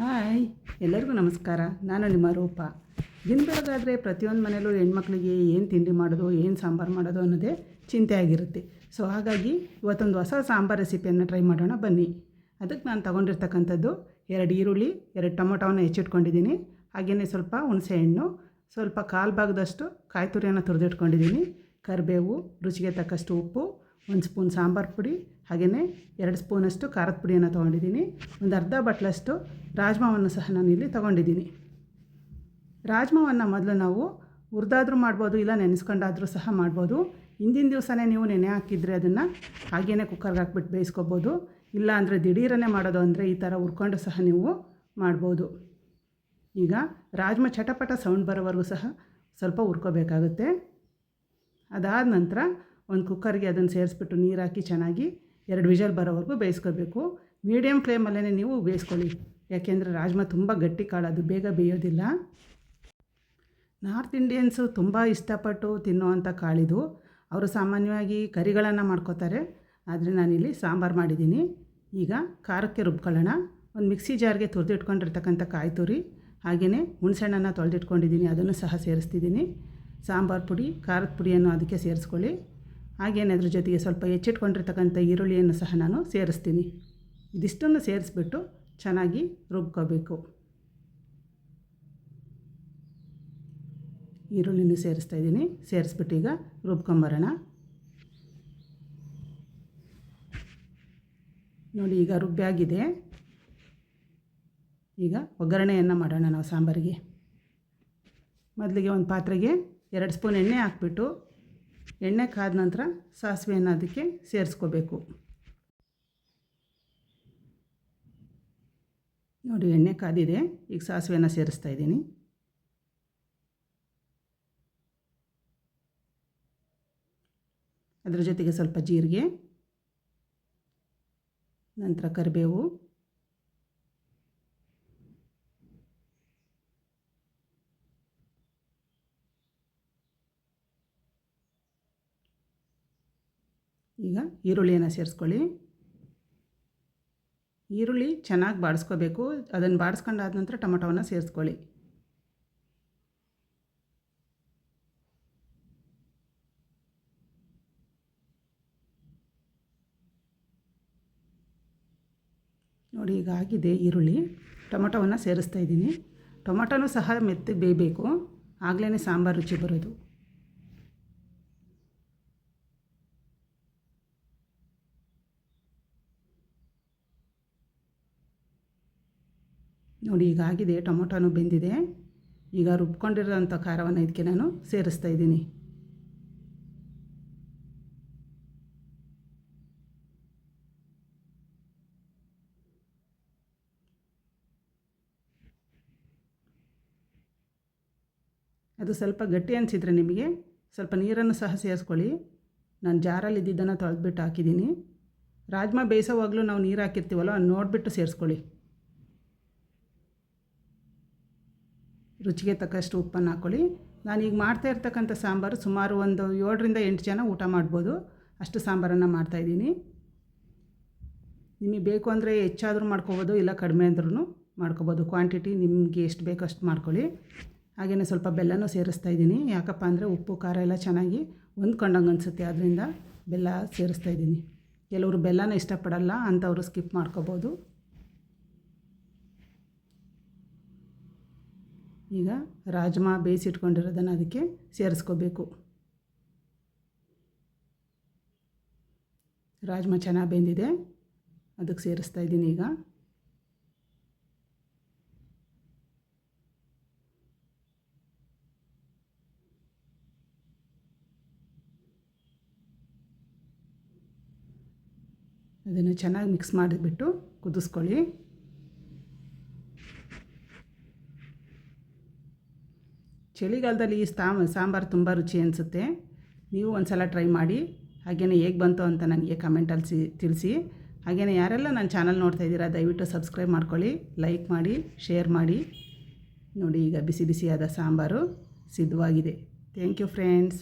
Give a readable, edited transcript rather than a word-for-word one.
Hi, ಎಲ್ಲರಿಗೂ ನಮಸ್ಕಾರ. ನಾನು ನಿಮ್ಮ ರೂಪ. ದಿನ ಬೆಳಗಾದರೆ ಪ್ರತಿಯೊಂದು ಮನೆಯಲ್ಲೂ ಹೆಣ್ಮಕ್ಳಿಗೆ ಏನು ತಿಂಡಿ ಮಾಡೋದು, ಏನು ಸಾಂಬಾರು ಮಾಡೋದು ಅನ್ನೋದೇ ಚಿಂತೆ ಆಗಿರುತ್ತೆ. ಸೊ ಹಾಗಾಗಿ ಇವತ್ತೊಂದು ಹೊಸ ಸಾಂಬಾರು ರೆಸಿಪಿಯನ್ನು ಟ್ರೈ ಮಾಡೋಣ ಬನ್ನಿ. ಅದಕ್ಕೆ ನಾನು ತೊಗೊಂಡಿರ್ತಕ್ಕಂಥದ್ದು 2 ಈರುಳ್ಳಿ, 2 ಟೊಮೊಟೊವನ್ನು ಹೆಚ್ಚಿಟ್ಕೊಂಡಿದ್ದೀನಿ. ಹಾಗೆಯೇ ಸ್ವಲ್ಪ ಹುಣಸೆಹಣ್ಣು, ಸ್ವಲ್ಪ ಕಾಲು ಭಾಗದಷ್ಟು ಕಾಯಿ ತುರಿಯನ್ನು ತುರಿದಿಟ್ಕೊಂಡಿದ್ದೀನಿ. ಕರಿಬೇವು, ರುಚಿಗೆ ತಕ್ಕಷ್ಟು ಉಪ್ಪು, 1 ಸ್ಪೂನ್ ಸಾಂಬಾರು ಪುಡಿ, ಹಾಗೆಯೇ 2 ಸ್ಪೂನಷ್ಟು ಖಾರದ ಪುಡಿಯನ್ನು ತೊಗೊಂಡಿದ್ದೀನಿ. ಒಂದು ಅರ್ಧ ಬಟ್ಲಷ್ಟು ರಾಜ್ಮಾವನ್ನು ಸಹ ನಾನು ಇಲ್ಲಿ ತೊಗೊಂಡಿದ್ದೀನಿ. ರಾಜ್ಮಾವನ್ನು ಮೊದಲು ನಾವು ಹುರಿದಾದ್ರೂ ಮಾಡ್ಬೋದು, ಇಲ್ಲ ನೆನೆಸ್ಕೊಂಡಾದರೂ ಸಹ ಮಾಡ್ಬೋದು. ಹಿಂದಿನ ದಿವಸನೇ ನೀವು ನೆನೆ ಹಾಕಿದರೆ ಅದನ್ನು ಹಾಗೆಯೇ ಕುಕ್ಕರ್ಗೆ ಹಾಕ್ಬಿಟ್ಟು ಬೇಯಿಸ್ಕೊಬೋದು. ಇಲ್ಲ ಅಂದರೆ ದಿಢೀರನ್ನೇ ಮಾಡೋದು ಅಂದರೆ ಈ ಥರ ಹುರ್ಕೊಂಡು ಸಹ ನೀವು ಮಾಡ್ಬೋದು. ಈಗ ರಾಜ್ಮಾ ಚಟಪಟ ಸೌಂಡ್ ಬರೋವರೆಗೂ ಸಹ ಸ್ವಲ್ಪ ಹುರ್ಕೋಬೇಕಾಗುತ್ತೆ. ಅದಾದ ನಂತರ ಒಂದು ಕುಕ್ಕರ್ಗೆ ಅದನ್ನು ಸೇರಿಸ್ಬಿಟ್ಟು ನೀರು ಹಾಕಿ ಚೆನ್ನಾಗಿ 2 ವಿಷಲ್ ಬರೋವರೆಗೂ ಬೇಯಿಸ್ಕೋಬೇಕು. ಮೀಡಿಯಮ್ ಫ್ಲೇಮಲ್ಲೇ ನೀವು ಬೇಯಿಸ್ಕೊಳ್ಳಿ, ಯಾಕೆಂದರೆ ರಾಜ್ಮಾ ತುಂಬ ಗಟ್ಟಿ ಕಾಳು, ಅದು ಬೇಗ ಬೇಯೋದಿಲ್ಲ. ನಾರ್ತ್ ಇಂಡಿಯನ್ಸು ತುಂಬ ಇಷ್ಟಪಟ್ಟು ತಿನ್ನುವಂಥ ಕಾಳಿದು. ಅವರು ಸಾಮಾನ್ಯವಾಗಿ ಕರಿಗಳನ್ನು ಮಾಡ್ಕೋತಾರೆ, ಆದರೆ ನಾನಿಲ್ಲಿ ಸಾಂಬಾರು ಮಾಡಿದ್ದೀನಿ. ಈಗ ಖಾರಕ್ಕೆ ರುಬ್ಕೊಳ್ಳೋಣ. ಒಂದು ಮಿಕ್ಸಿ ಜಾರ್ಗೆ ತುರಿದಿಟ್ಕೊಂಡಿರ್ತಕ್ಕಂಥ ಕಾಯಿ ತುರಿ, ಹಾಗೆಯೇ ಹುಣಸೆಹಣ್ಣನ್ನು ತೊಳೆದಿಟ್ಕೊಂಡಿದ್ದೀನಿ, ಅದನ್ನು ಸಹ ಸೇರಿಸ್ತಿದ್ದೀನಿ. ಸಾಂಬಾರು ಪುಡಿ, ಖಾರದ ಪುಡಿಯನ್ನು ಅದಕ್ಕೆ ಸೇರಿಸ್ಕೊಳ್ಳಿ. ಹಾಗೆಯೇ ಅದ್ರ ಜೊತೆಗೆ ಸ್ವಲ್ಪ ಹೆಚ್ಚಿಟ್ಕೊಂಡಿರ್ತಕ್ಕಂಥ ಈರುಳ್ಳಿಯನ್ನು ಸಹ ನಾನು ಸೇರಿಸ್ತೀನಿ. ಇದಿಷ್ಟನ್ನು ಸೇರಿಸ್ಬಿಟ್ಟು ಚೆನ್ನಾಗಿ ರುಬ್ಕೋಬೇಕು. ಈರುಳ್ಳಿನೂ ಸೇರಿಸ್ತಾಯಿದ್ದೀನಿ. ಸೇರಿಸ್ಬಿಟ್ಟು ಈಗ ರುಬ್ಕೊಂಬರೋಣ. ನೋಡಿ, ಈಗ ರುಬ್ಬಾಗಿದೆ. ಈಗ ಒಗ್ಗರಣೆಯನ್ನು ಮಾಡೋಣ ನಾವು ಸಾಂಬಾರಿಗೆ. ಮೊದಲಿಗೆ ಒಂದು ಪಾತ್ರೆಗೆ 2 ಸ್ಪೂನ್ ಎಣ್ಣೆ ಹಾಕ್ಬಿಟ್ಟು, ಎಣ್ಣೆ ಕಾದ ನಂತರ ಸಾಸಿವೆಯನ್ನು ಅದಕ್ಕೆ ಸೇರಿಸ್ಕೋಬೇಕು. ನೋಡಿ, ಎಣ್ಣೆ ಕಾದಿದೆ. ಈಗ ಸಾಸಿವೆಯನ್ನು ಸೇರಿಸ್ತಾ ಇದ್ದೀನಿ. ಅದರ ಜೊತೆಗೆ ಸ್ವಲ್ಪ ಜೀರಿಗೆ, ನಂತರ ಕರಿಬೇವು, ಈಗ ಈರುಳ್ಳಿಯನ್ನು ಸೇರಿಸ್ಕೊಳ್ಳಿ. ಈರುಳ್ಳಿ ಚೆನ್ನಾಗಿ ಬಾಡಿಸ್ಕೋಬೇಕು. ಅದನ್ನು ಬಾಡಿಸ್ಕೊಂಡಾದ ನಂತರ ಟೊಮೊಟೊವನ್ನು ಸೇರಿಸ್ಕೊಳ್ಳಿ. ನೋಡಿ, ಈಗ ಆಗಿದೆ ಈರುಳ್ಳಿ. ಟೊಮೊಟೊವನ್ನು ಸೇರಿಸ್ತಾ ಇದ್ದೀನಿ. ಟೊಮೊಟೊನೂ ಸಹ ಮೆತ್ತಗೆ ಬೇಯಬೇಕು, ಆಗಲೇ ಸಾಂಬಾರು ರುಚಿ ಬರೋದು. ನೋಡಿ, ಈಗ ಆಗಿದೆ. ಟೊಮೊಟೊನೂ ಬೆಂದಿದೆ. ಈಗ ರುಬ್ಕೊಂಡಿರೋಂಥ ಖಾರವನ್ನು ಇದಕ್ಕೆ ನಾನು ಸೇರಿಸ್ತಾ ಇದ್ದೀನಿ. ಅದು ಸ್ವಲ್ಪ ಗಟ್ಟಿ ಅನಿಸಿದರೆ ನಿಮಗೆ ಸ್ವಲ್ಪ ನೀರನ್ನು ಸಹ ಸೇರಿಸ್ಕೊಳ್ಳಿ. ನಾನು ಜಾರಲ್ಲಿ ಇದ್ದಿದ್ದನ್ನು ತೊಳೆದ್ಬಿಟ್ಟು ಹಾಕಿದ್ದೀನಿ. ರಾಜ್ಮಾ ಬೇಯಿಸೋವಾಗಲೂ ನಾವು ನೀರು ಹಾಕಿರ್ತೀವಲ್ಲ, ಅದು ನೋಡಿಬಿಟ್ಟು ಸೇರಿಸ್ಕೊಳ್ಳಿ. ರುಚಿಗೆ ತಕ್ಕಷ್ಟು ಉಪ್ಪನ್ನು ಹಾಕ್ಕೊಳ್ಳಿ. ನಾನೀಗ ಮಾಡ್ತಾ ಇರ್ತಕ್ಕಂಥ ಸಾಂಬಾರು ಸುಮಾರು ಒಂದು 7ರಿಂದ 8 ಜನ ಊಟ ಮಾಡ್ಬೋದು, ಅಷ್ಟು ಸಾಂಬಾರನ್ನು ಮಾಡ್ತಾಯಿದ್ದೀನಿ. ನಿಮಗೆ ಬೇಕು ಅಂದರೆ ಹೆಚ್ಚಾದರೂ ಮಾಡ್ಕೊಬೋದು, ಇಲ್ಲ ಕಡಿಮೆ ಅಂದ್ರೂ ಮಾಡ್ಕೊಬೋದು. ಕ್ವಾಂಟಿಟಿ ನಿಮಗೆ ಎಷ್ಟು ಬೇಕೋ ಅಷ್ಟು ಮಾಡ್ಕೊಳ್ಳಿ. ಹಾಗೆಯೇ ಸ್ವಲ್ಪ ಬೆಲ್ಲನೂ ಸೇರಿಸ್ತಾ ಇದ್ದೀನಿ. ಯಾಕಪ್ಪ ಅಂದರೆ ಉಪ್ಪು ಖಾರ ಎಲ್ಲ ಚೆನ್ನಾಗಿ ಹೊಂದ್ಕೊಂಡಂಗೆ ಅನಿಸುತ್ತೆ, ಅದರಿಂದ ಬೆಲ್ಲ ಸೇರಿಸ್ತಾ ಇದ್ದೀನಿ. ಕೆಲವರು ಬೆಲ್ಲನ ಇಷ್ಟಪಡಲ್ಲ, ಅಂಥವರು ಸ್ಕಿಪ್ ಮಾಡ್ಕೊಬೋದು. ಈಗ ರಾಜ್ಮಾ ಬೇಯಿಸಿಟ್ಕೊಂಡಿರೋದನ್ನು ಅದಕ್ಕೆ ಸೇರಿಸ್ಕೋಬೇಕು. ರಾಜ್ಮಾ ಚೆನ್ನಾಗಿ ಬೆಂದಿದೆ, ಅದಕ್ಕೆ ಸೇರಿಸ್ತಾ ಇದ್ದೀನಿ. ಈಗ ಅದನ್ನು ಚೆನ್ನಾಗಿ ಮಿಕ್ಸ್ ಮಾಡಿಬಿಟ್ಟು ಕುದಿಸ್ಕೊಳ್ಳಿ. ಚಳಿಗಾಲದಲ್ಲಿ ಈ ಸಾಂಬಾರು ತುಂಬ ರುಚಿ ಅನಿಸುತ್ತೆ. ನೀವು ಒಂದು ಸಲ ಟ್ರೈ ಮಾಡಿ. ಹಾಗೆಯೇ ಹೇಗೆ ಬಂತು ಅಂತ ನನಗೆ ಕಮೆಂಟಲ್ಲಿ ತಿಳಿಸಿ. ಹಾಗೆಯೇ ಯಾರೆಲ್ಲ ನನ್ನ ಚಾನಲ್ ನೋಡ್ತಾ ಇದ್ದೀರಾ, ದಯವಿಟ್ಟು ಸಬ್ಸ್ಕ್ರೈಬ್ ಮಾಡ್ಕೊಳ್ಳಿ, ಲೈಕ್ ಮಾಡಿ, ಶೇರ್ ಮಾಡಿ. ನೋಡಿ, ಈಗ ಬಿಸಿ ಬಿಸಿಯಾದ ಸಾಂಬಾರು ಸಿದ್ಧವಾಗಿದೆ. Thank you friends.